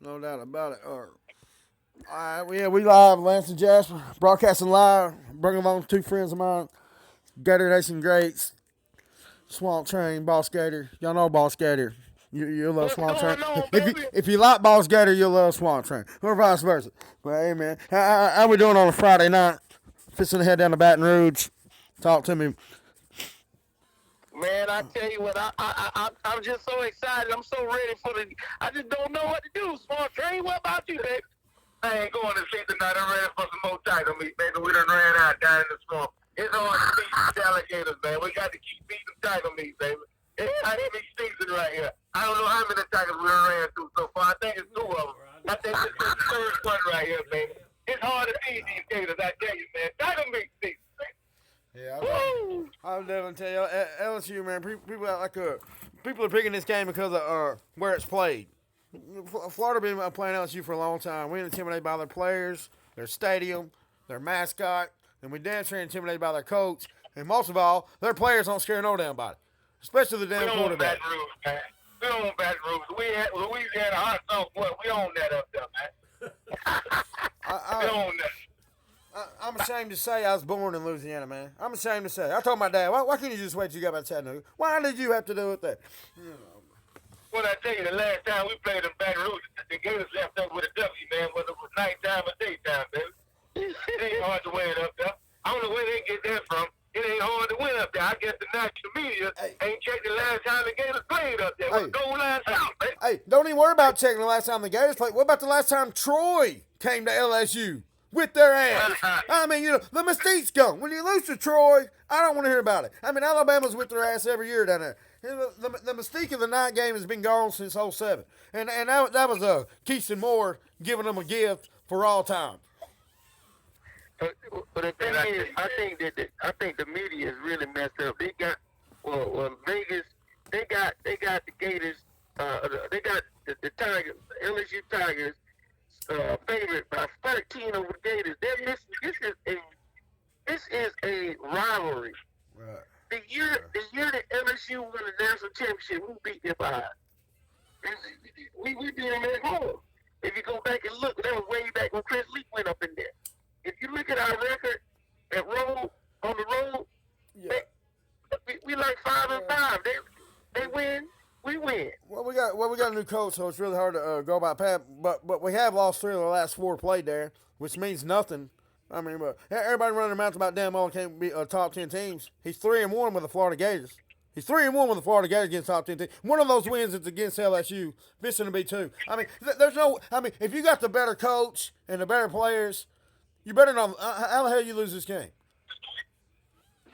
No doubt about it. All right, yeah, we live, Lance and Jasper, broadcasting live. Bringing along two friends of mine, Gator Nation Greats, Swamp Train, Boss Gator. Y'all know Boss Gator. You love What's Swamp Train. going on, If you baby? if you like Boss Gator, you'll love Swamp Train, or vice versa. But hey, man, how we doing on a Friday night? Fixing to head down to Baton Rouge. Talk to me. Man, I tell you what, I'm just so excited. I'm so ready for the. I just don't know what to do. Smart train. What about you, baby? I ain't going to sleep tonight. I'm ready for some more tiger meat, baby. We done ran out down in the swamp. It's hard to beat these alligators, man. We got to keep beating tiger meat, baby. It's tiger meat season right here. I don't know how many tigers we done ran through so far. I think it's 2 of them. I think this is the third one right here, baby. It's hard to feed these gators, I tell you, man. Tiger meat season. Yeah, I'll definitely tell you, LSU, man. People people are picking this game because of where it's played. Florida been playing LSU for a long time. We're intimidated by their players, their stadium, their mascot, and we damn sure intimidated by their coach. And most of all, their players don't scare no damn body, especially the damn We own quarterback. Baton Rouge, man. We own Baton Rouge. We had Louisiana hot sauce. What? We own that up there, man. We own that. I'm ashamed to say I was born in Louisiana, man. I'm ashamed to say. I told my dad, why couldn't you just wait till you got back to Chattanooga? Why did you have to do it there? What I tell you, the last time we played in Baton Rouge, the Gators left us with a W, man, whether it was nighttime or daytime, baby. It ain't hard to win up there. I don't know where they get that from. It ain't hard to win up there. I guess the national media ain't checked the last time the Gators played up there. It was goal line south, baby. Hey, don't even worry about checking the last time the Gators played. What about the last time Troy came to LSU? With their ass. I mean, the mystique's gone. When you lose to Troy, I don't want to hear about it. I mean, Alabama's with their ass every year down there. The mystique of the night game has been gone since '07. And that was Keyston Moore giving them a gift for all time. But the thing is, I think the media is really messed up. They got Vegas. They got the Gators. They got the Tigers, LSU Tigers. Favorite by 13 over the Gators. They're missing. This is a rivalry. Right. The year that LSU won the national championship, who beat them by? We beat them at home. If you go back and look, that was way back when Chris Leak went up in there. If you look at our record at on the road, Yeah. we like 5-5. They win. We win. Well, we got a new coach, so it's really hard to go by Pat. But we have lost 3 of the last 4 played there, which means nothing. I mean, but everybody running their mouth about Dan Mullen can't be top 10 teams. He's 3-1 with the Florida Gators. He's 3-1 with the Florida Gators against top 10 teams. One of those wins is against LSU. This going to be 2. I mean, there's no. I mean, if you got the better coach and the better players, you better not. How the hell you lose this game?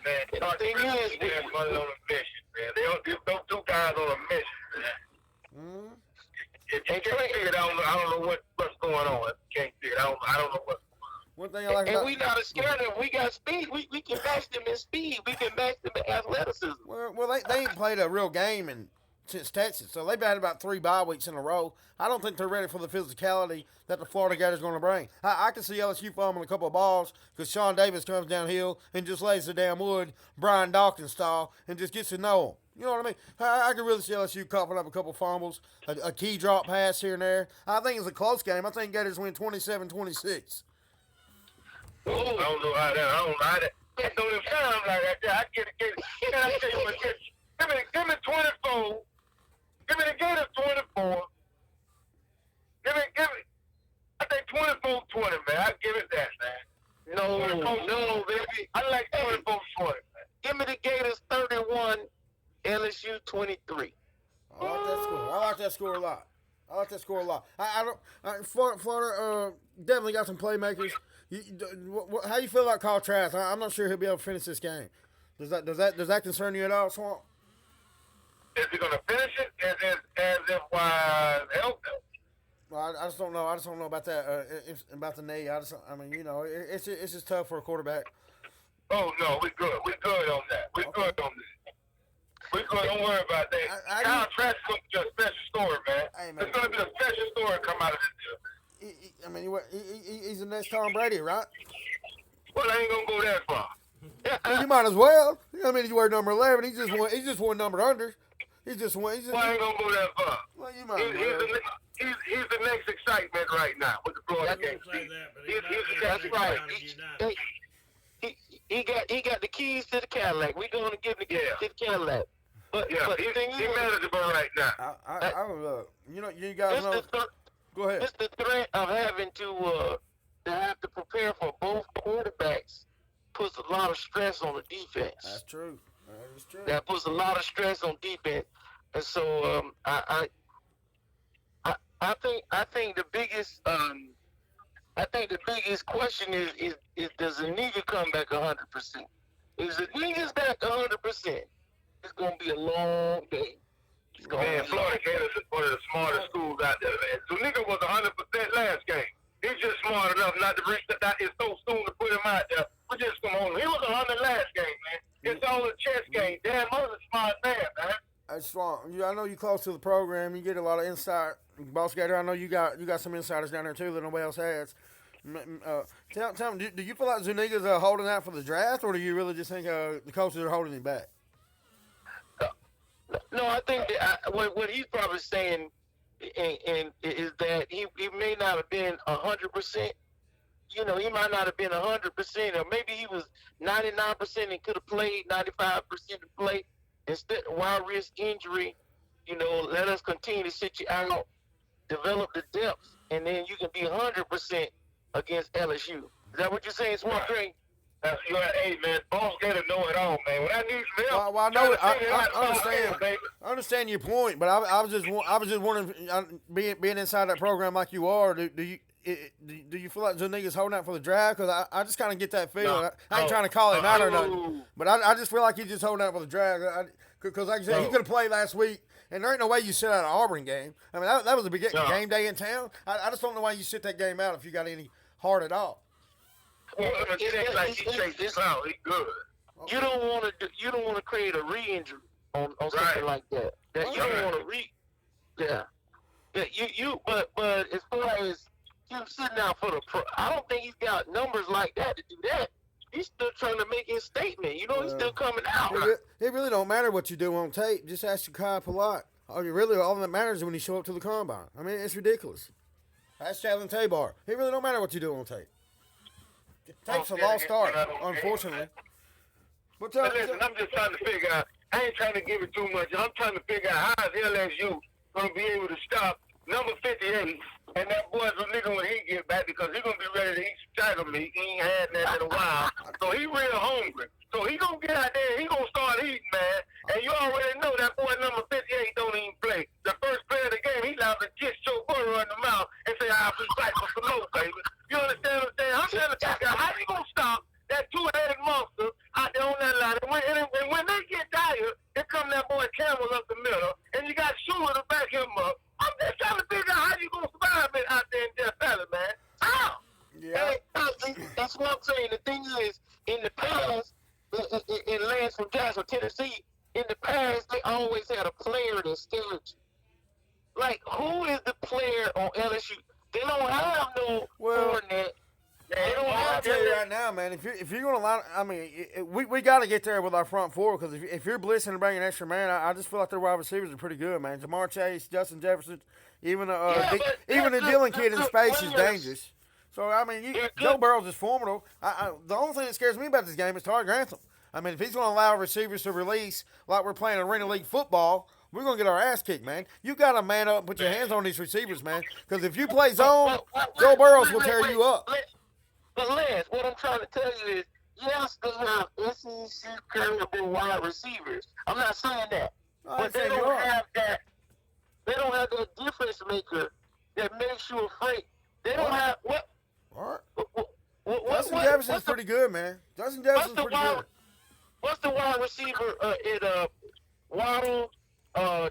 Man, the thing is, they're running on a mission, man. Those 2 guys on a mission, man. If you can't see it, I don't know what's going on. Can't see it. I don't know what's One thing I like And about we not scared of them. We got speed. We can match them in speed. We can match them in athleticism. Well, they ain't played a real game since Texas, so they've had about 3 bye weeks in a row. I don't think they're ready for the physicality that the Florida Gators are going to bring. I can see LSU fumbling a couple of balls because Sean Davis comes downhill and just lays the damn wood, Brian Dawkins style, and just gets to know him. You know what I mean? I can really see LSU coughing up a couple fumbles, a key drop pass here and there. I think it's a close game. I think Gators win 27-26. I don't know how that. That's on them times like that. I get it. Can I tell you what? Give me 24. Give me the Gators 24. Give me. I think 24-20, man. I give it that, man. No, baby. I like 24-20, man. Give me the Gators 31, LSU 23. I like that score. I like that score a lot. Florida definitely got some playmakers. How you feel about Kyle Trask? I'm not sure he'll be able to finish this game. Does that concern you at all, Swamp? Is he gonna finish it? As if why help him? Well, I just don't know. I just don't know about that. About the knee. I mean, it's just tough for a quarterback. Oh no, we good. We good on that. We good on that. We good. Don't worry about that. Kyle Trask is gonna be a special story, man. Hey, man. There's gonna be a special story come out of this deal. I mean, he's the next Tom Brady, right? Well, I ain't gonna go that far. Well, you might as well. I mean, he's wearing number 11. He just won number under. He just won. Well, I ain't gonna go that far. Well, you might. He's the next right now with the Florida game. That's right. He got the keys to the Cadillac. We're going to give him the keys to the Cadillac. But he's manageable right now. You guys know. Go ahead. Just the threat of having to prepare for both quarterbacks puts a lot of stress on the defense. That's true. That is true. That puts a lot of stress on defense, and so I think the biggest question is does Zuniga come back 100%? If Zuniga's back 100%, it's gonna be a long day. Man, Florida Gators is one of the smartest schools out there, man. Zuniga was 100% last game. He's just smart enough not to reach that. It's so soon to put him out there. We just come on. He was 100 last game, man. It's all a chess game. Damn, Mother's a smart man, man. That's smart. I know you close to the program. You get a lot of insight. Boss Gator, I know you got some insiders down there too that nobody else has. Tell me, do you feel like Zuniga's holding out for the draft, or do you really just think the coaches are holding him back? No, I think that what he's probably saying is that he may not have been 100%. You know, he might not have been 100%, or maybe he was 99% and could have played 95% and played. Instead, wild risk injury, you know, let us continue to sit you out, develop the depth, and then you can be 100% against LSU. Is that what you're saying, Swamp Train? That's right. Hey, man, Boss Gator know it all, man. When I need some help, I know it. I understand your point, but I was just wondering, being inside that program like you are, do you feel like Zuniga's holding out for the draft? Because I just kind of get that feeling. I ain't trying to call him out or nothing, but I just feel like he's just holding out for the draft. Because like I said, he could have played last week, and there ain't no way you sit out an Auburn game. I mean, that was a big game day in town. I just don't know why you sit that game out if you got any heart at all. Well, it's like he chased this out. He good. Okay. You don't want to create a re-injury on something like that. You don't want to Yeah. But as far as him sitting out for the pro, I don't think he's got numbers like that to do that. He's still trying to make his statement. You know, he's still coming out. It really don't matter what you do on tape. Just ask Kai Palat. All that matters is when you show up to the combine. I mean, it's ridiculous. Ask Jalen Tabar. It really don't matter what you do on tape. Tape's a lost art, unfortunately. Listen, I'm just trying to figure out. I ain't trying to give it too much. I'm trying to figure out how is LSU going to be able to stop number 58 and that boy's a nigga when he get back, because he going to be ready to eat some tiger meat. He ain't had that in a while. So he real hungry. So he going to get out there and he going to start eating, man. And you already know that boy number 58 don't even play. The first play of the game, he allowed to get Joe Burrow in the mouth and say, I'll be back for some more, baby. You understand what I'm saying? I'm trying to figure out how you going to stop that two-headed monster out there on that line. And when they get tired, here come that boy Campbell up the middle, and you got Shula to back him up. I'm just trying to figure out how you going to survive it out there in Death Valley, man. How? Yeah. That's what I'm saying. The thing is, in the past, in Lance from Jackson, Tennessee, in the past, they always had a player that scared you. Like, who is the player on LSU? They don't have no coordinator. I'll tell you right now, man. If you're going to line, I mean, we got to get there with our front four, because if you're blitzing and bringing an extra man, I just feel like their wide receivers are pretty good, man. Jamar Chase, Justin Jefferson, even the Dillon kid in space is dangerous. So I mean, Joe Burrow's is formidable. The only thing that scares me about this game is Todd Grantham. I mean, if he's going to allow receivers to release like we're playing Arena League football, we're going to get our ass kicked, man. You got to man up and put your hands on these receivers, man. Because if you play zone, Joe Burrows will tear you up. But Lance, what I'm trying to tell you is, yes, they have SEC caliber wide receivers. I'm not saying that. But they don't have that. They don't have that difference maker that makes you afraid. They don't have what? All right. Justin Jefferson's pretty good, man. Justin Jefferson's pretty good. What's the wide receiver at Waddle? The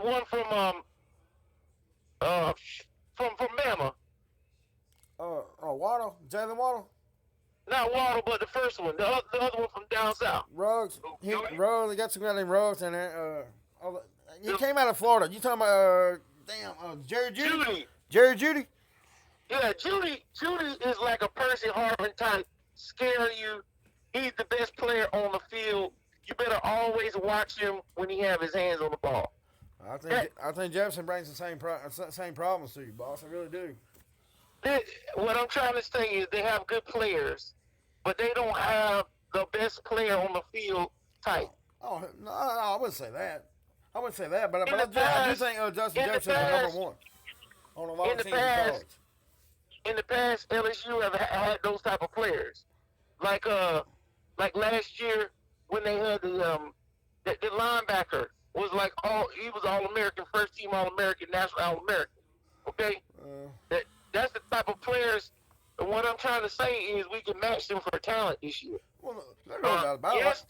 one from Bama. Waddle? Jalen Waddle? Not Waddle, but the first one. The other one from down south. Ruggs. Ruggs. They got some guy named Ruggs in there. He came out of Florida. You talking about, Jerry Jeudy? Jerry Jeudy? Yeah, Jeudy is like a Percy Harvin type, scaring you. He's the best player on the field. You better always watch him when he have his hands on the ball. I think Jefferson brings the same problems to you, boss. I really do. What I'm trying to say is they have good players, but they don't have the best player on the field type. No, I wouldn't say that. I wouldn't say that, but In the I do past, think Justin in the Jefferson is number past, one on a lot in of the teams in past, college. in the past, LSU have had those type of players, like like last year when they had the linebacker was like he was All American, first team All American, national All American. Okay, that's the type of players. And what I'm trying to say is we can match them for talent this year. Well, there's no doubt about Yes.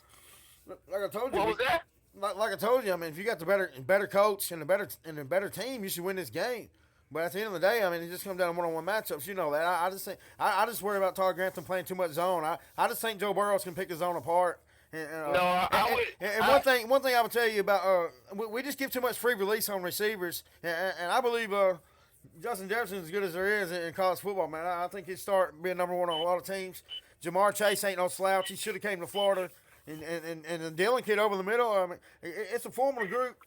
it. Like I told you, What was that? like I told you, I mean, if you got the better coach and a better team, you should win this game. But at the end of the day, I mean, it just comes down to one-on-one matchups. You know that. I just think I just worry about Todd Grantham playing too much zone. I just think Joe Burrows can pick his zone apart. One thing I would tell you about we just give too much free release on receivers, and I believe Justin Jefferson is as good as there is in college football, man. I think he'd start being number one on a lot of teams. Jamar Chase ain't no slouch. He should have came to Florida, and the Dillon kid over the middle. I mean, it's a formidable group.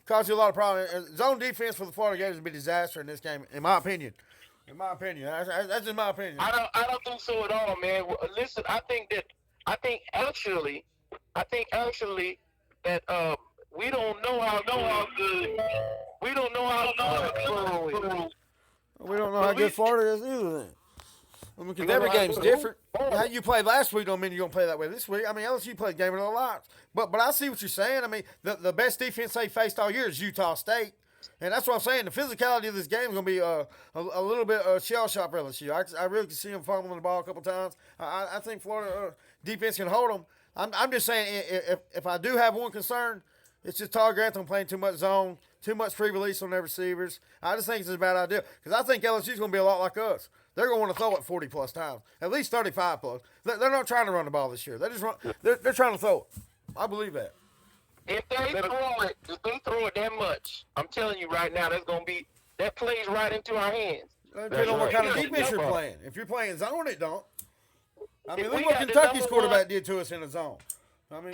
Caused you a lot of problems. Zone defense for the Florida Gators would be a disaster in this game, in my opinion. That's just my opinion. I don't think so at all, man. Listen, I think actually that we don't know how good we don't know how good Florida is. We don't know how good Florida is either. Then. I mean, because every game's different. How you played last week don't mean you're going to play that way this week. I mean, LSU played game of their lives. But I see what you're saying. I mean, the best defense they faced all year is Utah State. And that's what I'm saying. The physicality of this game is going to be a little bit shell-shock for LSU. I really can see them fumbling the ball a couple times. I think Florida defense can hold them. I'm just saying, if I do have one concern, it's just Todd Grantham playing too much zone, too much free release on their receivers. I just think it's a bad idea. Because I think LSU's going to be a lot like us. They're going to want to throw it 40-plus times, at least 35-plus. They're not trying to run the ball this year. They're trying to throw it. I believe that. If they throw it that much, I'm telling you right now, that plays right into our hands. Depending on what kind of defense you're playing. If you're playing zone, it don't. I mean, look what got the Kentucky's number quarterback did to us in the zone. I mean,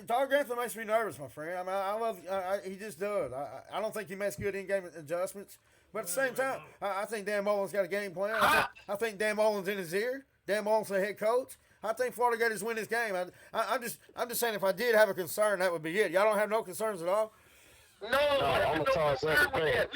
Todd Grantham makes me nervous, my friend. I mean, he just does. I don't think he makes good in-game adjustments. But at the same time, I think Dan Mullen's got a game plan. I think Dan Mullen's in his ear. Dan Mullen's the head coach. I think Florida Gators win this game. I'm just saying if I did have a concern, that would be it. Y'all don't have no concerns at all? No, I'm concerned with that.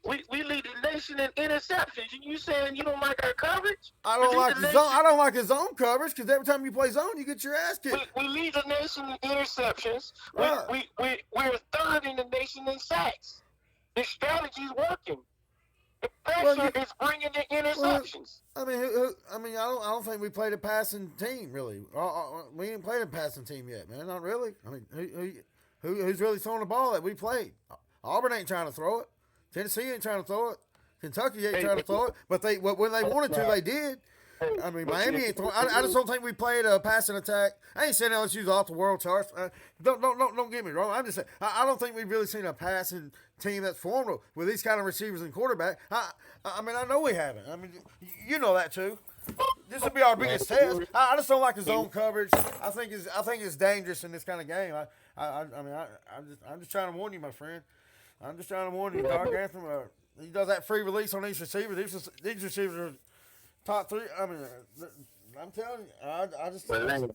We lead the nation in interceptions. You saying you don't like our coverage? I don't like his zone coverage because every time you play zone, you get your ass kicked. We lead the nation in interceptions. We're third in the nation in sacks. The strategy's working. The pressure is bringing the interceptions. I don't think we played a passing team really. We ain't played a passing team yet, man. Not really. I mean, who's really throwing the ball that we played? Auburn ain't trying to throw it. Tennessee ain't trying to throw it. Kentucky ain't trying to throw it. But when they wanted to, they did. I mean, Miami ain't throwing. I just don't think we played a passing attack. I ain't saying LSU's off the world charts. Don't get me wrong. I'm just saying I don't think we've really seen a passing team that's formidable with these kind of receivers and quarterback. I mean, I know we haven't. I mean, you know that too. This will be our biggest test. I just don't like his zone coverage. I think it's dangerous in this kind of game. I'm just trying to warn you, my friend. I'm just trying to warn you, Todd Grantham. He does that free release on these receivers. These receivers are top three. I mean, I'm telling you,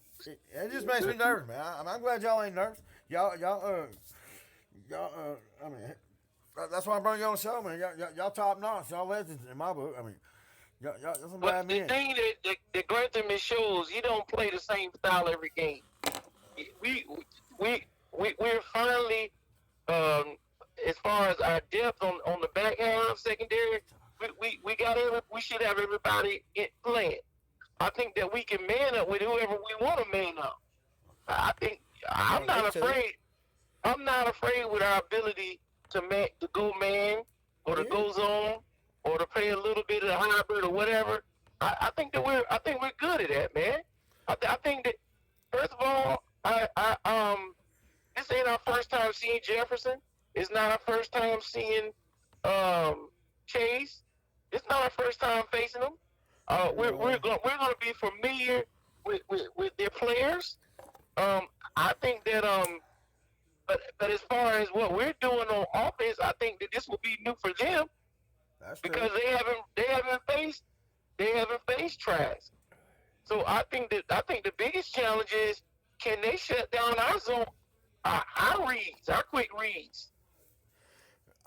it just makes me nervous, man. I'm glad y'all ain't nervous. Y'all. I mean, that's why I bring you on the show, man. Y'all top notch. Y'all legends in my book. I mean, y'all some bad men. The thing that Grantham shows, he don't play the same style every game. We're finally, as far as our depth on the back half, secondary, we should have everybody playing. I think that we can man up with whoever we want to man up. I'm not afraid. I'm not afraid with our ability to go man or to go zone or to play a little bit of the hybrid or whatever. I think we're good at that, man. I think that first of all, this ain't our first time seeing Jefferson. It's not our first time seeing Chase. It's not our first time facing them. We're going to be familiar with their players. I think that but as far as what we're doing on offense, I think that this will be new for them That's because true. they haven't faced Trask. So I think the biggest challenge is can they shut down our zone, our reads, our quick reads.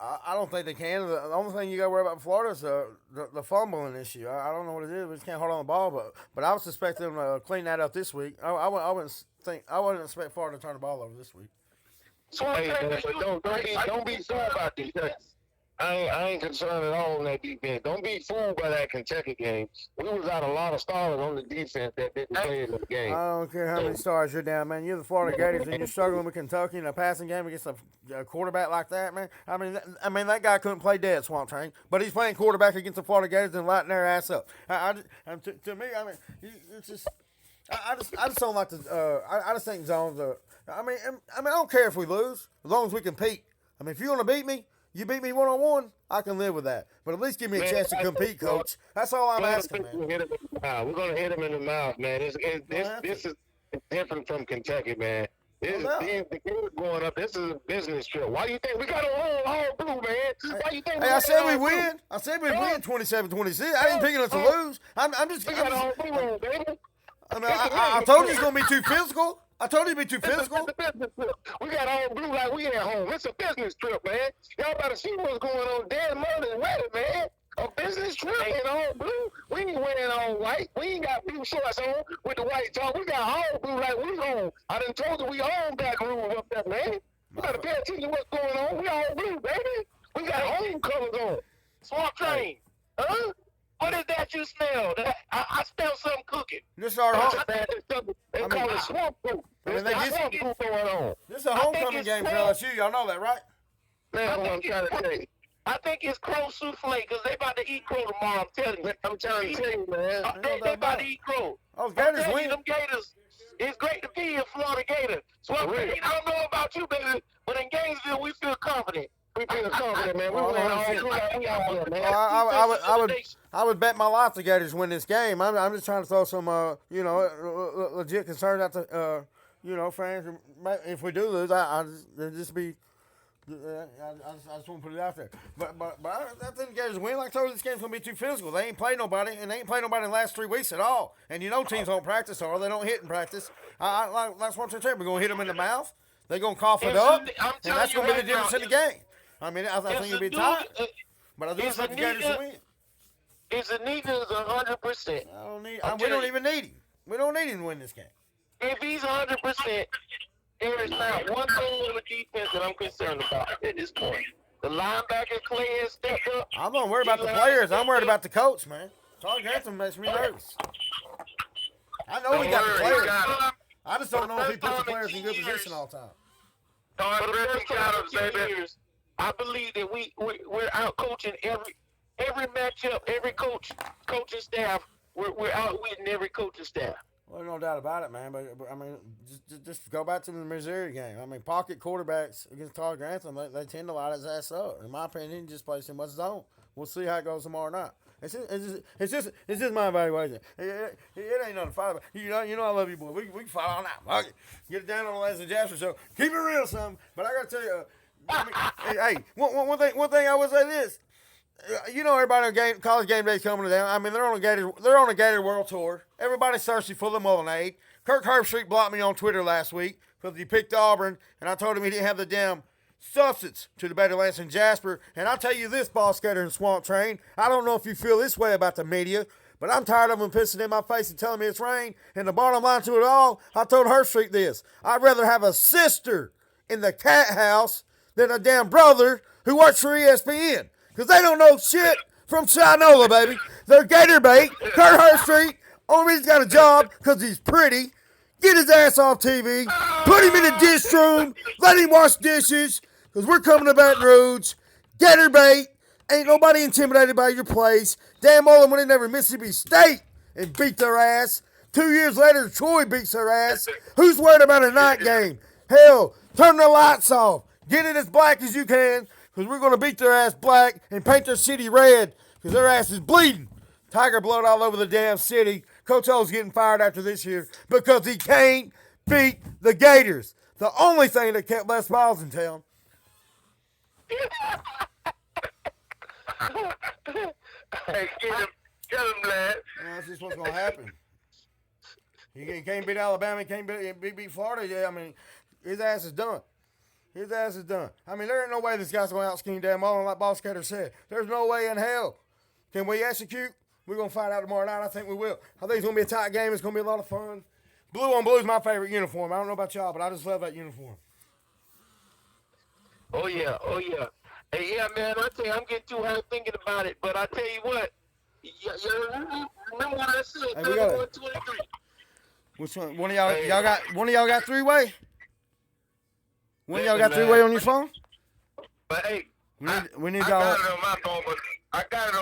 I don't think they can. The only thing you got to worry about Florida is the fumbling issue. I don't know what it is. We just can't hold on the ball. But I would suspect them to clean that up this week. I wouldn't expect Florida to turn the ball over this week. So Hey, man, but don't be fooled about this. I ain't concerned at all on that defense. Don't be fooled by that Kentucky game. We was out a lot of starters on the defense that didn't play in the game. I don't care how many stars you're down, man. You're the Florida Gators, and you're struggling with Kentucky in a passing game against a quarterback like that, man. I mean, that guy couldn't play dead, Swamp Train, but he's playing quarterback against the Florida Gators and lighting their ass up. To me, I mean, it's just. I just don't like the. I just think zones are. I don't care if we lose as long as we compete. I mean, if you want to beat me, you beat me 1-on-1. I can live with that. But at least give me a chance to compete, coach. That's all I'm asking, man. We're gonna hit him in the mouth, man. This is different from Kentucky, man. The game's going up. This is a business trip. Why do you think we got a all blue, man? Why you think? Hey, I said we win. I said we win 27-26. I ain't picking us to lose. We got all blue, baby. I told you it's gonna be too physical. I told you it'd be too physical. It's a business trip. We got all blue like we at home. It's a business trip, man. Y'all better see what's going on. Dan Mullen ready, man. A business trip in all blue. We ain't wearing all white. We ain't got blue shorts on with the white top. We got all blue like we home. I done told you we home back room up there, man. You gotta pay attention to what's going on. We all blue, baby. We got home colors on. Swamp Train, huh? What is that you smell? I smell something cooking. This is our home. They call it swamp poop. There's swamp poop going on. This is a homecoming game for LSU. Y'all know that, right? Man, what I'm trying to tell you. I think it's crow souffle because they about to eat crow tomorrow. I'm telling you. I'm trying to tell you, man. They about to eat crow. Oh, Gators win. Them Gators. It's great to be a Florida Gator. So I don't know about you, baby, but in Gainesville we feel confident. We feel confident, man. We win all through like we out here, man. I would bet my life the Gators win this game. I'm just trying to throw some legit concerns out to fans. If we do lose, I just want to put it out there. But I think the Gators win. Like I told you, this game's gonna be too physical. They ain't played nobody, and they ain't played nobody in the last 3 weeks at all. And teams don't practice or they don't hit in practice. That's what I'm saying. We're gonna hit them in the mouth. They're gonna cough it up, and that's gonna be the difference in the game. I mean, I think it'll be tight, but I do expect the Gators to win. Is Anita 100%? We don't even need him. We don't need him to win this game. If he's 100%, there is not one thing on the defense that I'm concerned about at this point. The linebacker Clay has stepped up. I'm not worried about the players. I'm worried about the coach, man. Todd Grantham makes me nervous. I know we got the players. I just don't know if he puts the players in good position all the time. For the first time in 2 years, I believe that we're out coaching every matchup, every coaching staff. We're outwitting every coaching staff. Well, no doubt about it, man. But I mean, just go back to the Missouri game. I mean, pocket quarterbacks against Todd Grantham, they tend to light his ass up. In my opinion, he just plays too much zone. We'll see how it goes tomorrow night. It's just my evaluation. It ain't nothing to fight about. You know I love you, boy. We can fight all night. Fuck it. Get it down on the last of Jasper show. Keep it real, son. But I gotta tell you, one thing I would say this. Everybody on college game day's coming down. I mean, they're on a Gator World Tour. Everybody's thirsty for the Mullenade. Kirk Herbstreit blocked me on Twitter last week because he picked Auburn, and I told him he didn't have the damn substance to debate Lance and Jasper. And I'll tell you this, Ball Skater and Swamp Train, I don't know if you feel this way about the media, but I'm tired of them pissing in my face and telling me it's rain. And the bottom line to it all, I told Herbstreit this. I'd rather have a sister in the cat house than a damn brother who works for ESPN. Because they don't know shit from Chinola, baby. They're Gator bait. Kurt Herbstreit, only reason he's got a job because he's pretty. Get his ass off TV. Put him in the dish room. Let him wash dishes. Because we're coming to Baton Rouge. Gator bait. Ain't nobody intimidated by your place. Dan Mullen went in there with Mississippi State and beat their ass. 2 years later, Troy beats their ass. Who's worried about a night game? Hell, turn the lights off. Get it as black as you can. Because we're going to beat their ass black and paint their city red because their ass is bleeding. Tiger blood all over the damn city. Coach O's getting fired after this year because he can't beat the Gators. The only thing that kept Les Miles in town. Hey, get him, lad. That's just what's going to happen. He can't beat Alabama. He can't beat Florida. Yeah, I mean, his ass is done. His ass is done. I mean, there ain't no way this guy's going to out-scheme Dan Mullen like Boss Gator said. There's no way in hell. Can we execute? We're going to find out tomorrow night. I think we will. I think it's going to be a tight game. It's going to be a lot of fun. Blue on blue is my favorite uniform. I don't know about y'all, but I just love that uniform. Oh yeah. Hey, yeah, man. I tell you, I'm getting too high thinking about it. But I tell you what, remember what I said? Hey, 31-23. Which one? One of y'all got three-way? One of y'all got three-way on your phone? But hey, we need I y'all. got it on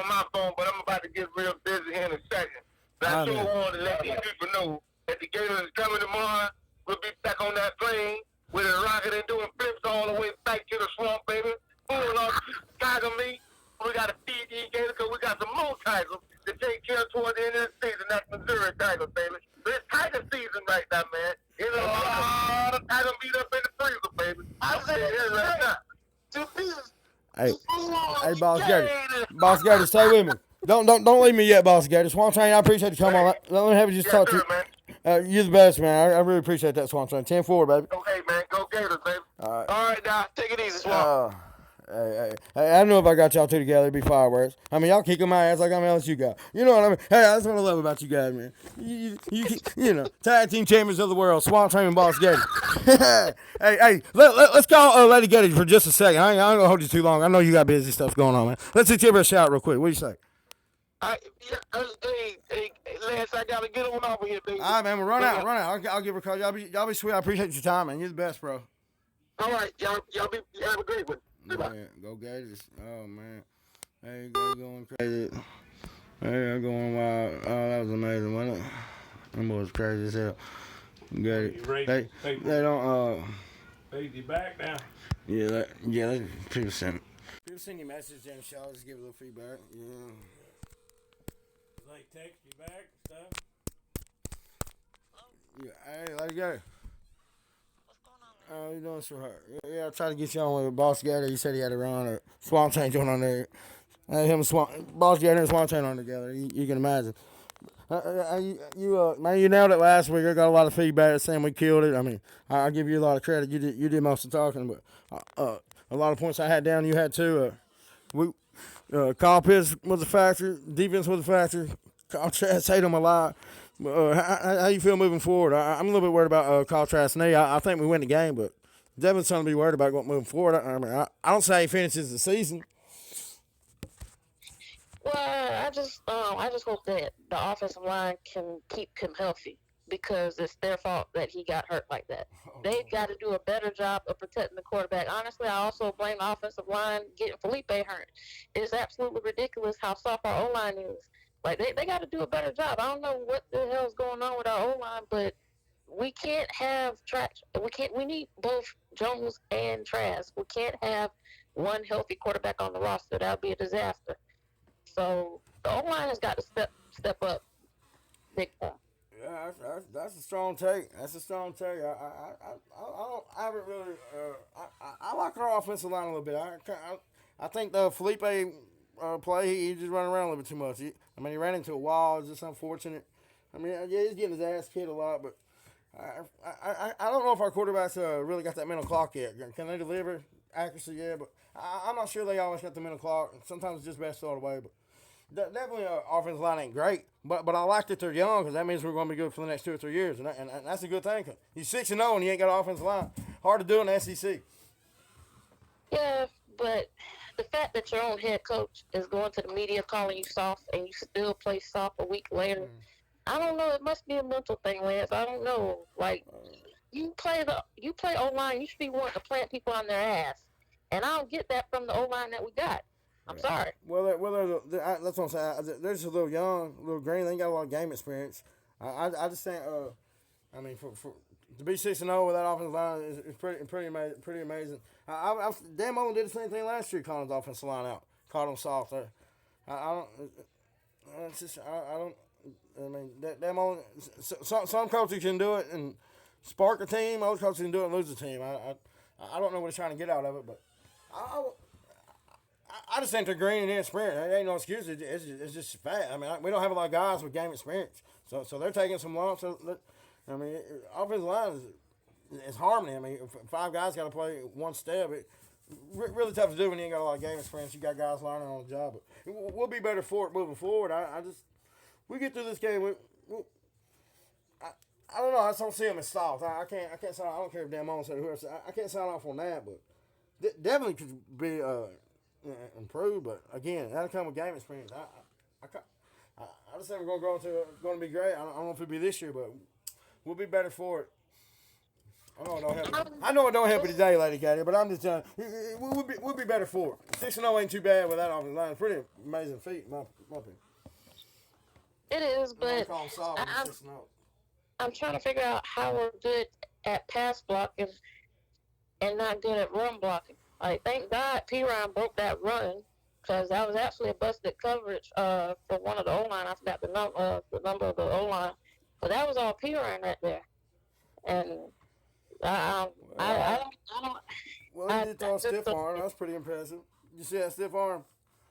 my phone, but I'm about to get real busy here in a second. But I sure wanted to let these people know that the Gators is coming tomorrow. We'll be back on that plane with a rocket and doing flips all the way back to the swamp, baby. Pulling off tiger meat. We got to feed these Gators because we got some more tigers to take care of toward the end of the season. That's Missouri Tigers, baby. But it's tiger season right now, man. It's a lot of tiger meat up in the freezer, baby. I say it right now. 2 pieces. Hey, Boss Gator, stay with me. Don't leave me yet, Boss Gator. Swan Train, I appreciate you coming on. Let me have you just talk to you. You're the best, man. I really appreciate that, Swan Train. 10-4, baby. Okay, man. Go Gators, baby. All right, now take it easy, Swamp. Hey, I know if I got y'all two together, it'd be fireworks. I mean, y'all kicking my ass like I'm LSU guy. You know what I mean? Hey, that's what I love about you guys, man. You know, tag team champions of the world, Swamp Train and Boss Gator. hey, let's call Lady Gator for just a second. I ain't gonna hold you too long. I know you got busy stuff going on, man. Let's hit you a shout real quick. What do you say? Hey, Lance, I gotta get on over here, baby. All right, man. Well, run out. I'll give her a call. Y'all be sweet. I appreciate your time, man. You're the best, bro. All right, y'all have a great one. Man, go Gators. Oh, man. Hey, going crazy. Hey, I'm going wild. Oh, that was amazing, wasn't it? Them boys crazy as hell. Gators. They don't, Paid you back now. Yeah, people send you messages and show. Just give a little feedback. Yeah. They text you back and stuff. Yeah, hey, let it go. Oh, you doing so hard? Yeah, I tried to get you on with Boss Gator. He said he had to run a Swamp Train joint on there. Boss Gator and Swamp Train on together. You can imagine. Man, you nailed it last week. I got a lot of feedback saying we killed it. I mean, I'll give you a lot of credit. You did most of the talking, but a lot of points I had down, you had too. Kyle Pitts was a factor. Defense was a factor. Kyle Trask hate him a lot. How you feel moving forward? I'm a little bit worried about Kyle Trask knee. I think we win the game, but Devin's something to be worried about moving forward. I don't say he finishes the season. Well, I just hope that the offensive line can keep him healthy because it's their fault that he got hurt like that. They've got to do a better job of protecting the quarterback. Honestly, I also blame the offensive line getting Felipe hurt. It's absolutely ridiculous how soft our O-line is. Like, they got to do a better job. I don't know what the hell is going on with our O-line, but we can't have we need both Jones and Trask. We can't have one healthy quarterback on the roster. That would be a disaster. So the O-line has got to step up big time. Yeah, that's a strong take. That's a strong take. I haven't really. I like our offensive line a little bit. I think the Felipe play, he just running around a little bit too much. He ran into a wall. It's just unfortunate. I mean, yeah, he's getting his ass kicked a lot, but I don't know if our quarterbacks really got that mental clock yet. Can they deliver accuracy? Yeah, but I'm not sure they always got the mental clock. Sometimes it's just best to throw it away, but. Definitely, our offensive line ain't great, but I like that they're young because that means we're going to be good for the next 2 or 3 years, and that's a good thing. He's 6-0 and he ain't got an offensive line. Hard to do in the SEC. Yeah, but the fact that your own head coach is going to the media calling you soft and you still play soft a week later, I don't know. It must be a mental thing, Lance. I don't know. Like you play O-line, you should be wanting to plant people on their ass, and I don't get that from the O-line that we got. I'm sorry. Well, that's what I'm saying. They're just a little young, a little green. They ain't got a lot of game experience. I just think, for to be 6-0 with that offensive line is pretty amazing. Dan Mullen did the same thing last year, calling his offensive line out, caught him soft there. Dan Mullen. Some coaches can do it, and spark a team. Most coaches can do it and lose a team. I don't know what he's trying to get out of it, but I just think they're green and inexperienced. There ain't no excuse. It's just fact. I mean, we don't have a lot of guys with game experience, so they're taking some lumps. I mean, offensive line is harmony. I mean, 5 guys got to play one step. Really tough to do when you ain't got a lot of game experience. You got guys learning on the job, but we'll be better for it moving forward. We get through this game. I don't know. I just don't see them as soft. I can't sign. I don't care if Dan Mullen said whoever said. I can't sign off on that, but definitely could be improved. But again, that'll come with game experience. I just think we're going to be great. I don't know if it'll be this year, but we'll be better for it. I know it don't help you today, Lady Katie, but I'm just telling you, we'll be better for it. 6-0 ain't too bad with that offensive line. Pretty amazing feat, in my opinion. It is, but I'm trying to figure out how we're good at pass blocking and not good at run blocking. Like, thank God P. Ryan broke that run, because that was actually a busted coverage for one of the O-line. I forgot the number of the O-line, but that was all P. Ryan right there. And I don't. Well, he did throw a stiff arm. That's pretty impressive. You see that stiff arm?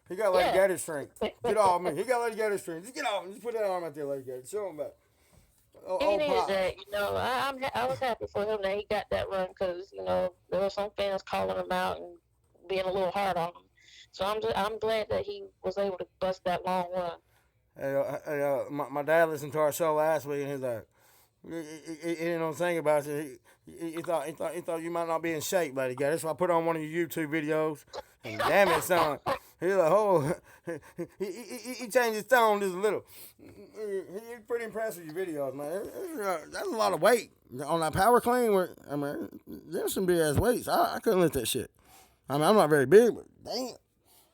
He got Lady Gator strength. Get off me. He got Lady Gator strength. Just get off him. Just put that arm out there, Lady Gator. Show him back. He needed that, I was happy for him that he got that run, because there were some fans calling him out and being a little hard on him. So I'm glad that he was able to bust that long run. My dad listened to our show last week, and he's like, he didn't know anything about it. He thought you might not be in shape, Lady Gator. So I put on one of your YouTube videos, and damn it, son. He's like, oh, he changed his tone just a little. He's pretty impressed with your videos, man. That's a lot of weight on that power clean. I mean, there's some big ass weights. I couldn't lift that shit. I mean, I'm not very big, but damn,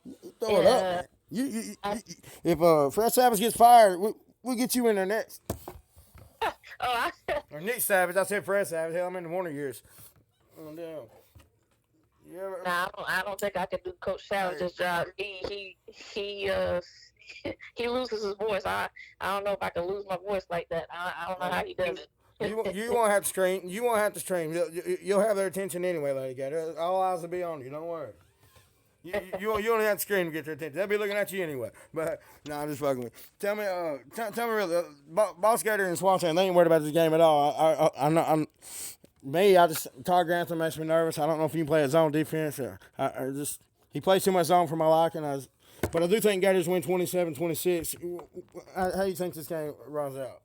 you throw it up, man. If Fred Savage gets fired, we'll get you in there next. Or Nick Savage. I said Fred Savage. Hell, I'm in the Warner years. Oh, damn. Nah, I don't think I could do Coach Savage's job. He loses his voice. I don't know if I can lose my voice like that. I don't know how he does it. You won't have to stream. You won't have to stream. You'll have their attention anyway, Lady Gator. All eyes will be on you. Don't worry. You only have to scream to get their attention. They'll be looking at you anyway. But no, I'm just fucking with you. Tell me really, Boss Gator and Swanson, they ain't worried about this game at all. I just Todd Grantham makes me nervous. I don't know if you can play a zone defense or he plays too much zone for my liking. But I do think Gators win 27-26. How do you think this game runs out?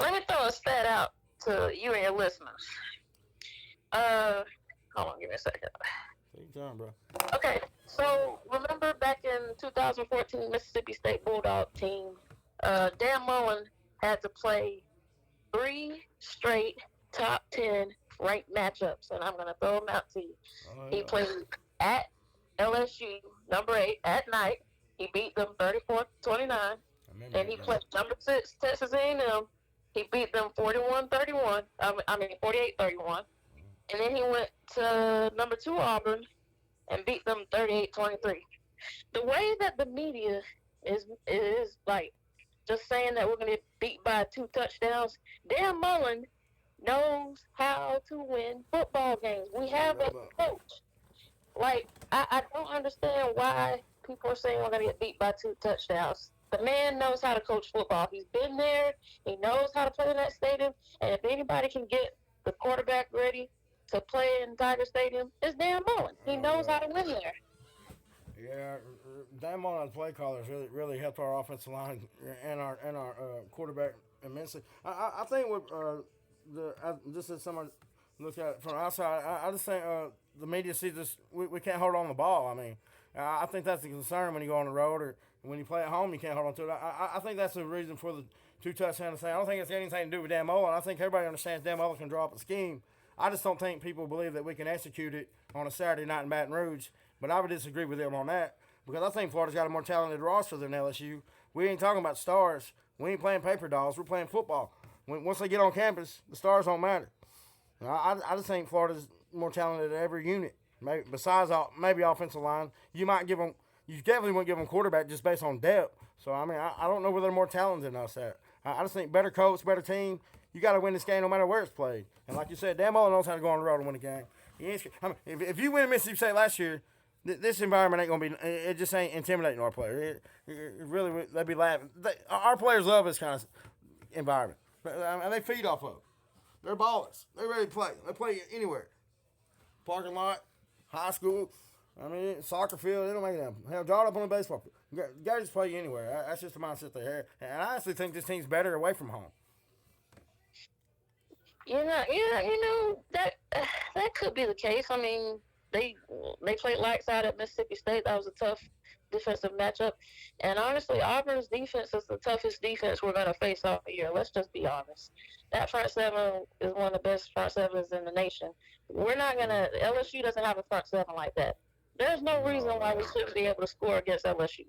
Let me throw a stat out to you and your listeners. Hold on, give me a second. Take your time, bro. Okay, so remember back in 2014 Mississippi State Bulldog team, Dan Mullen had to play 3 straight top 10 ranked matchups, and I'm going to throw them out to you. Oh, yeah. He played at LSU, number 8, at night. He beat them 34-29. And he played number 6, Texas A&M. He beat them 41-31. 48-31. And then he went to number 2, Auburn, and beat them 38-23. The way that the media is like just saying that we're going to get beat by 2 touchdowns, Dan Mullen knows how to win football games. We have a coach. Like, I don't understand why people are saying we're going to get beat by 2 touchdowns. The man knows how to coach football. He's been there. He knows how to play in that stadium. And if anybody can get the quarterback ready to play in Tiger Stadium, it's Dan Mullen. He knows how to win there. Yeah, Dan Mullen's play callers really helped our offensive line and our quarterback immensely. I think with just as someone looks at it from outside, I just think the media sees this. We can't hold on the ball. I mean, I think that's a concern when you go on the road or when you play at home. You can't hold on to it. I think that's the reason for the 2 touchdowns. I don't think it's anything to do with Dan Mullen. I think everybody understands Dan Mullen can draw up a scheme. I just don't think people believe that we can execute it on a Saturday night in Baton Rouge. But I would disagree with them on that because I think Florida's got a more talented roster than LSU. We ain't talking about stars. We ain't playing paper dolls. We're playing football. Once they get on campus, the stars don't matter. I just think Florida's more talented at every unit. Maybe besides maybe offensive line, you definitely won't give them quarterback just based on depth. So I mean, I don't know where they're more talented than us at. I just think better coach, better team. you got to win this game no matter where it's played. And like you said, Dan Mullen knows how to go on the road and win a game. I mean, if you win Mississippi State last year, this environment ain't gonna be. It just ain't intimidating our players. It really, they'd be laughing. Our players love this kind of environment, and they feed off of it. They're ballers. They're ready to play. They play anywhere. Parking lot, high school. I mean, soccer field. They don't make them. Hell, draw it up on a baseball field. Guys just play anywhere. That's just the mindset they have. And I honestly think this team's better away from home. That could be the case. I mean, they played lights out at Mississippi State. That was a tough defensive matchup. And honestly, Auburn's defense is the toughest defense we're going to face all year. Let's just be honest. That front seven is one of the best front sevens in the nation. We're not going to – LSU doesn't have a front seven like that. There's no reason why we shouldn't be able to score against LSU.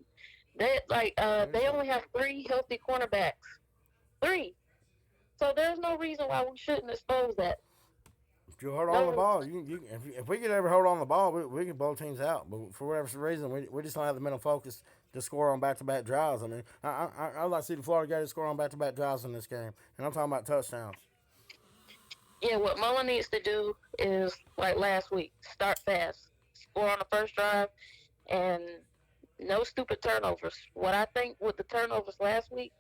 They only have 3 healthy cornerbacks. 3. So there's no reason why we shouldn't expose that. If you hold on the ball, if we could ever hold on the ball, we can blow teams out. But for whatever reason, we just don't have the mental focus to score on back-to-back drives. I mean, I'd like to see the Florida Gators score on back-to-back drives in this game. And I'm talking about touchdowns. Yeah, what Mullen needs to do is, like last week, start fast. Score on the first drive, and no stupid turnovers. What I think with the turnovers last week,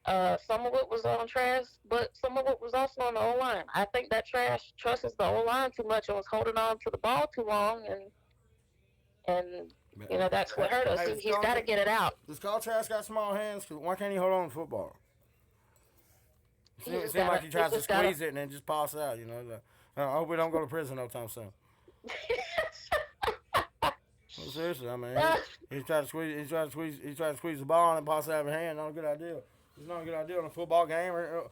some of it was on Trash, but some of it was also on the O-line. I think that Trash trusts the O-line too much and was holding on to the ball too long, and that's what hurt us. He's got to get it out. Does Kyle Trask got small hands? Why can't he hold on to football? It seems like he tries to squeeze it and then just pass it out. I hope we don't go to prison no time soon. Well, seriously, I mean, he tried to squeeze the ball and pass it out of his hand. Not a good idea. It's not a good idea in a football game or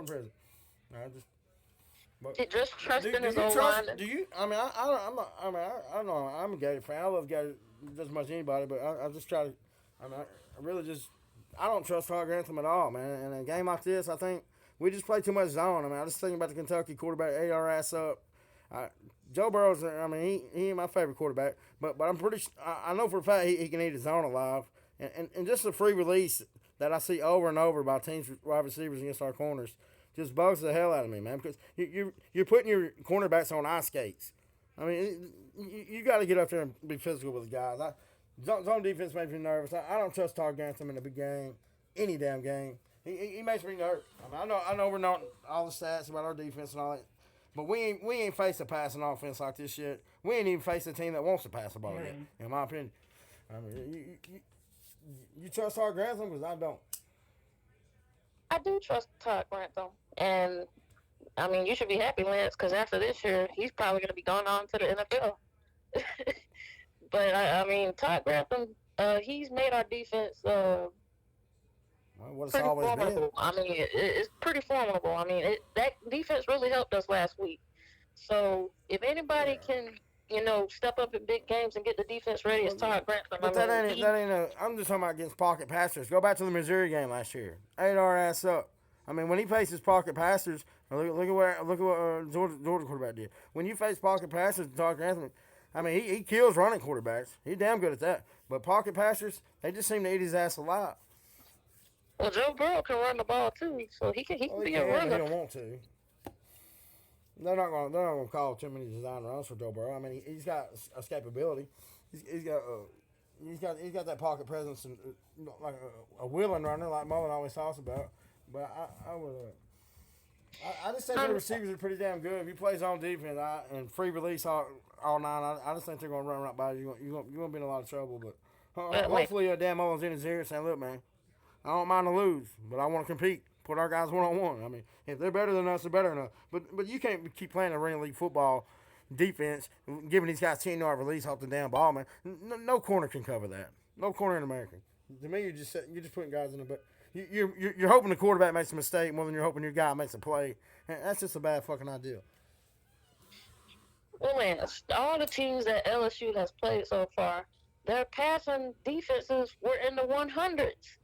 in prison. Just trust in his own line. Do you? I mean, I know I'm a Gator fan. I love Gators just as much as anybody, but I just try to. I really just. I don't trust Todd Grantham at all, man. In a game like this, I think we just play too much zone. I mean, I just think about the Kentucky quarterback, ate our ass up. Joe Burrow's, I mean, he ain't my favorite quarterback, but I'm pretty. I know for a fact he can eat his zone alive, and just the free release that I see over and over by teams wide receivers against our corners just bugs the hell out of me, man. Because you're putting your cornerbacks on ice skates. I mean, you got to get up there and be physical with the guys. Zone defense makes me nervous. I don't trust Todd Grantham in a big game, any damn game. He makes me nervous. I mean, I know we're not all the stats about our defense and all that. But we ain't faced a passing offense like this yet. We ain't even faced a team that wants to pass the ball yet, in my opinion. I mean, you trust Todd Grantham? Because I don't. I do trust Todd Grantham. And, I mean, you should be happy, Lance, because after this year, he's probably going to be going on to the NFL. But, I mean, Todd Grantham, he's made our defense what it's pretty always formidable. been. I mean, it's pretty formidable. I mean, that defense really helped us last week. So if anybody can, step up in big games and get the defense ready, it's Todd Grantham. But I'm just talking about against pocket passers. Go back to the Missouri game last year. Ate our ass up. I mean, when he faces pocket passers, look at what Georgia quarterback did. When you face pocket passers, Todd Grantham, I mean, he kills running quarterbacks. He's damn good at that. But pocket passers, they just seem to eat his ass alive. Well, Joe Burrow can run the ball too, so he can be a runner. He don't want to. They're not gonna call too many design runs for Joe Burrow. I mean, he's got escapability. He's got that pocket presence and like a willing runner, like Mullen always talks about. But I just think the receivers are pretty damn good. If you play zone defense and free release all nine, I just think they're gonna run right by you. You're gonna be in a lot of trouble. But hopefully, Dan Mullen's in his ear saying, "Look, man, I don't mind to lose, but I want to compete. Put our guys one-on-one. I mean, if they're better than us, they're better than us. But you can't keep playing Arena League football defense, giving these guys 10-yard release off the damn ball, man. No corner can cover that. No corner in America. To me, you're just putting guys in the back. You're hoping the quarterback makes a mistake more than you're hoping your guy makes a play. And that's just a bad fucking idea. Well, man, all the teams that LSU has played so far, their passing defenses were in the 100s.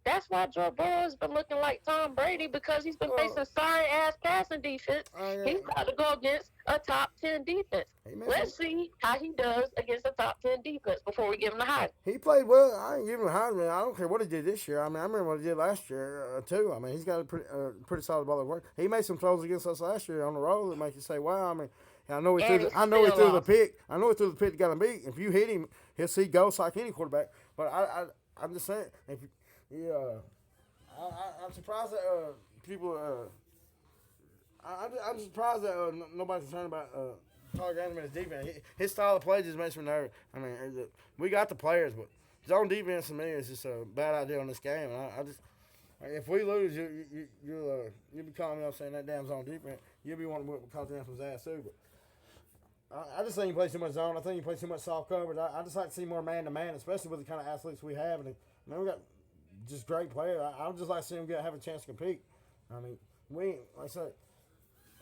That's why Joe Burrow has been looking like Tom Brady because he's been Well, facing sorry ass passing defense. He's got to go against a top 10 defense. Let's see how he does against a top 10 defense before we give him the Heisman. he played well. I ain't giving him a Heisman. I don't care what he did this year. I mean, I remember what he did last year too. I mean, he's got a pretty solid ball of work. He made some throws against us last year on the road that make you say, "Wow!" I mean, I know he threw. I know he threw the pick. I know he threw the pick that got him beat. If you hit him, he'll see ghosts like any quarterback. But I'm just saying, if I'm surprised that people. I'm surprised that nobody's concerned about targeting his defense. His style of play just makes me nervous. I mean, we got the players, but zone defense to me is just a bad idea on this game. And I just, if we lose, you'll be calling me up saying that damn zone defense. You'll be wanting to whip Continental's ass too. But I just think you play too much zone. I think you play too much soft coverage. I just like to see more man to man, especially with the kind of athletes we have. And we got just great players. I would just like to see them have a chance to compete. I mean, we like I said.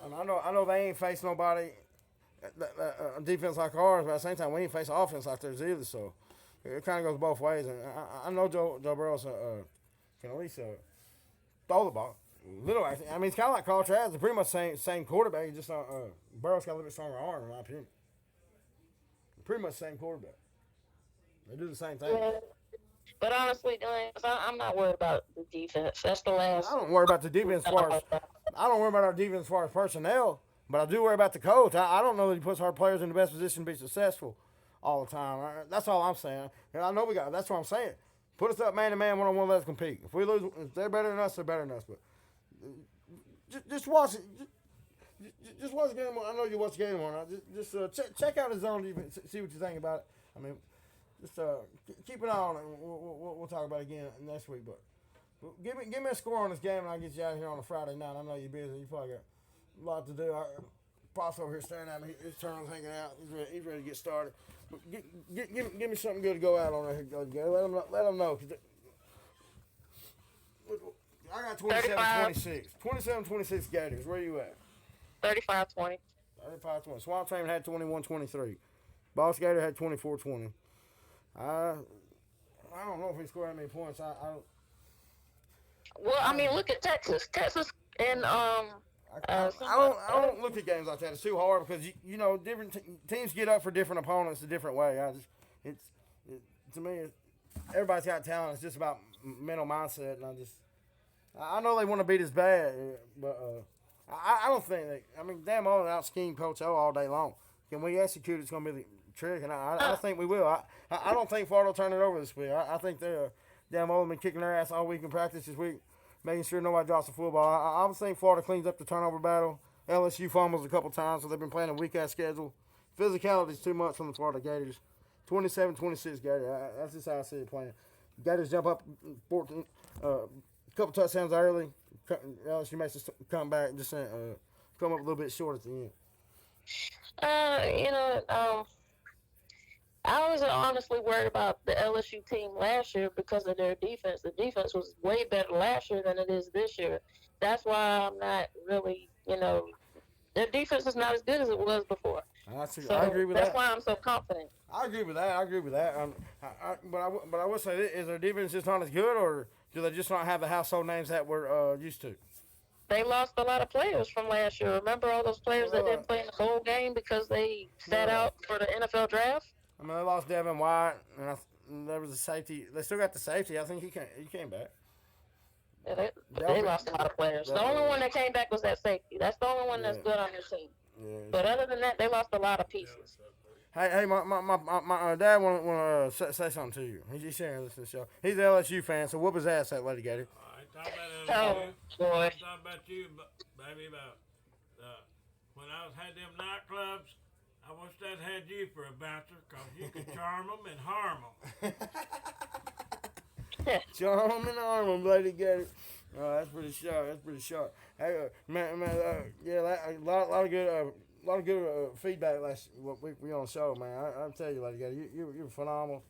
I know they ain't faced nobody defense like ours, but at the same time we ain't faced offense like theirs either. So it kind of goes both ways. And I know Joe Burrow can at least throw the ball. Little, I mean, it's kind of like Carl Travis. They're pretty much same quarterback. Just Burrow's got a little bit stronger arm, in my opinion. Pretty much the same quarterback. They do the same thing. Yeah. But honestly, I'm not worried about the defense. That's the last. I don't worry about the defense as far as I don't worry about our defense as far as personnel, but I do worry about the coach. I don't know that he puts our players in the best position to be successful all the time. That's all I'm saying. And I know we got. That's what I'm saying. Put us up man to man, 1-on-1. Let us compete. If we lose, if they're better than us, they're better than us. But just watch it. Just watch the game. I know you watch the game on. Just check out his zone defense. See what you think about it. I mean. Just keep an eye on it. We'll talk about it again next week. But give me a score on this game, and I'll get you out of here on a Friday night. I know you're busy. You probably got a lot to do. Boss over here staring at me. His turn hanging out. He's ready to get started. But give me something good to go out on there. Let them know. I got 27-26. 27-26 Gators. Where you at? 35-20. 35-20. Swamp Train had 21-23. Boss Gator had 24-20. I don't know if he scored that many points. Well, I mean, look at Texas. Texas and I don't look at games like that. It's too hard because you know different teams get up for different opponents a different way. To me, everybody's got talent. It's just about mental mindset, and I know they want to beat us bad, but I don't think they. I mean, damn, all out scheme Coach O all day long. Can we execute? It's going to be the trick, and I think we will. I don't think Florida will turn it over this week. I think they're damn old been kicking their ass all week in practice this week, making sure nobody drops the football. I think Florida cleans up the turnover battle. LSU fumbles a couple times, so they've been playing a weak-ass schedule. Physicality is too much from the Florida Gators. 27-26 Gators. That's just how I see it playing. Gators jump up 14, a couple touchdowns early. LSU makes us come back and just come up a little bit short at the end. I was honestly worried about the LSU team last year because of their defense. The defense was way better last year than it is this year. That's why I'm not really, their defense is not as good as it was before. I agree with that. That's why I'm so confident. I agree with that. But I would say, is their defense just not as good, or do they just not have the household names that we're used to? They lost a lot of players from last year. Remember all those players that didn't play in the whole game because they sat out for the NFL draft? I mean, they lost Devin White, and there was a safety. They still got the safety. I think he came back. Yeah, they lost a lot of players. The only one that came back was that safety. That's the only one that's good on your team. Yeah. But other than that, they lost a lot of pieces. Hey, my dad want to say something to you. He's sharing this to the show. He's an LSU fan, so whoop his ass, that Lady Gator. I ain't talking about LSU. Oh, boy. I'm talking about you, baby, about when I had them nightclubs. I wish I'd had you for a bouncer, because you could charm them and harm them. Charm them and harm them, Lady Gator. Oh, that's pretty sharp. Hey, a lot of good feedback last week we on the show, man. I'll tell you, Lady Gator, you're phenomenal.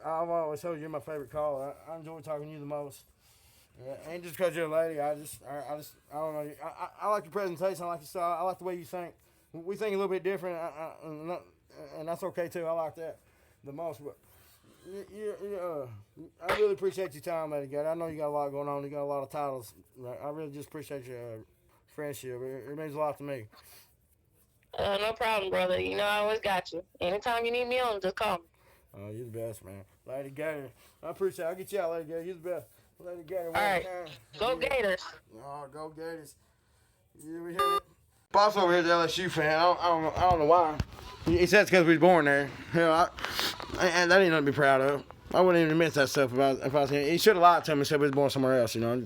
I've always told you you're my favorite caller. I enjoy talking to you the most. Ain't just because you're a lady. I don't know. I like your presentation. I like your style. I like the way you think. We think a little bit different, and that's okay too. I like that the most. But I really appreciate your time, Lady Gator. I know you got a lot going on. You got a lot of titles. I really just appreciate your friendship. It means a lot to me. No problem, brother. You know I always got you. Anytime you need me on, just call me. Oh, you're the best, man. Lady Gator. I appreciate it. I'll get you out, Lady Gator. You're the best. Lady Gator. All right. Go Gators. Oh, go Gators. Yeah, we heard it. Boss over here is an LSU fan. I don't know why. He said it's because we was born there. Hell, and that ain't nothing to be proud of. I wouldn't even admit that stuff if I was him. He should have lied to me and said we was born somewhere else, you know.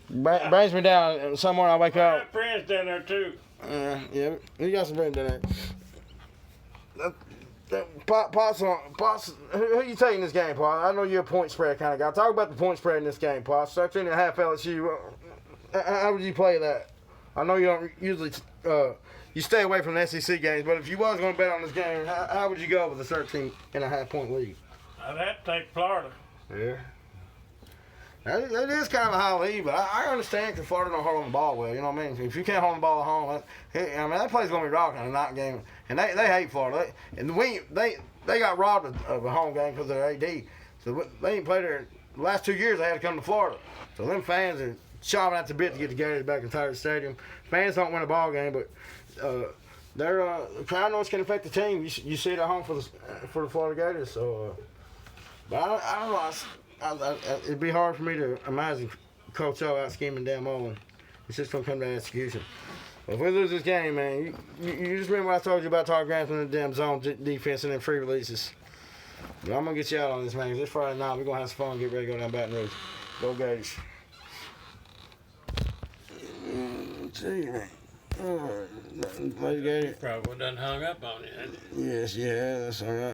Brings me down somewhere I wake I up. got friends down there too. Yeah, you got some friends down there. Pops, who you taking this game, Pops? I know you're a point spread kind of guy. Talk about the point spread in this game, Pops. 13.5 LSU. How would you play that? I know you don't usually you stay away from the SEC games, but if you was going to bet on this game, how would you go with a 13.5 point lead? I'd have to take Florida. Yeah. That is kind of a high lead, but I understand because Florida don't hold on the ball well. You know what I mean? If you can't hold the ball at home, that play's going to be rocking in a night game. And they hate Florida. They got robbed of a home game because of their AD. So they ain't played there. The last 2 years, they had to come to Florida. So them fans are chomping at the bit to get the Gators back in Tiger Stadium. Fans don't win a ball game, but their crowd noise can affect the team. You see it at home for the Florida Gators. So, but I don't know. It'd be hard for me to imagine Coach O out scheming Dan Mullen. It's just gonna come to execution. But if we lose this game, man, you just remember what I told you about Todd Grantham and the damn zone defense and then free releases. But I'm gonna get you out on this, man. 'Cause this Friday night we're gonna have some fun. Get ready to go down Baton Rouge. Go Gators. See, man. Lady Gator. Probably done hung up on you. Yes, yeah, that's all right.